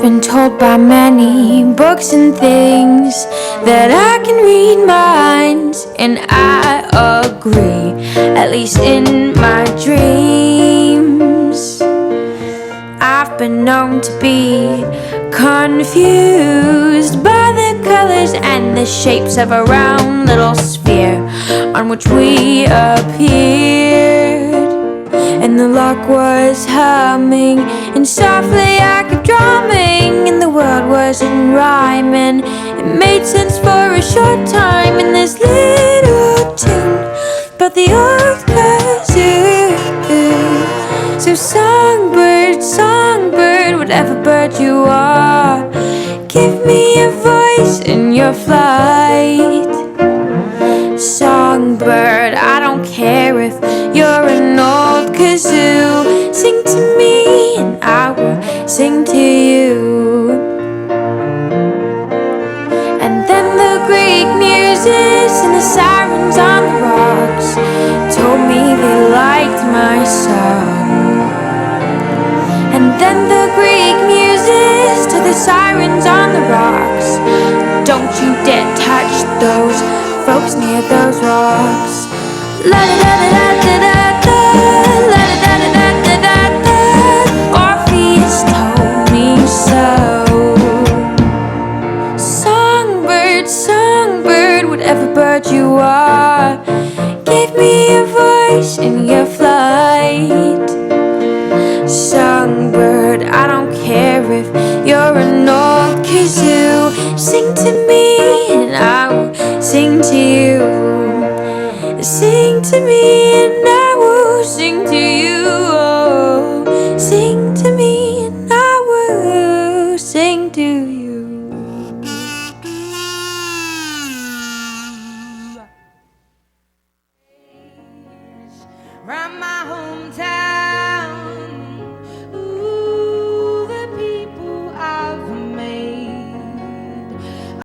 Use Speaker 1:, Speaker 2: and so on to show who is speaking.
Speaker 1: been told by many books and things that I can read minds, and I agree, at least in my dreams. I've been known to be confused by the colors and the shapes of a round little sphere on which we appeared. And the lock was humming, and softly I kept drumming, and the world wasn't rhyming. It made sense for a short time in this little tune, but the old kazoo. So songbird, songbird, whatever bird you are, give me a voice in your flight. Songbird, I don't care if you're an old kazoo. Sing to me and I will sing to you. And then the Greek muses and the sirens on the rocks told me they liked my song. And then the Greek muses to the sirens on the rocks, don't you dare touch those folks near those rocks. La da da da da da da, la da da da da da da. Orpheus told me so. Songbird, songbird, whatever bird you are, give me a voice in your flight. Songbird, I don't care if you're an old kazoo. Sing to me and I will sing to you. Sing to me and I will sing to you. Oh, sing to me and I will sing to you.
Speaker 2: From my hometown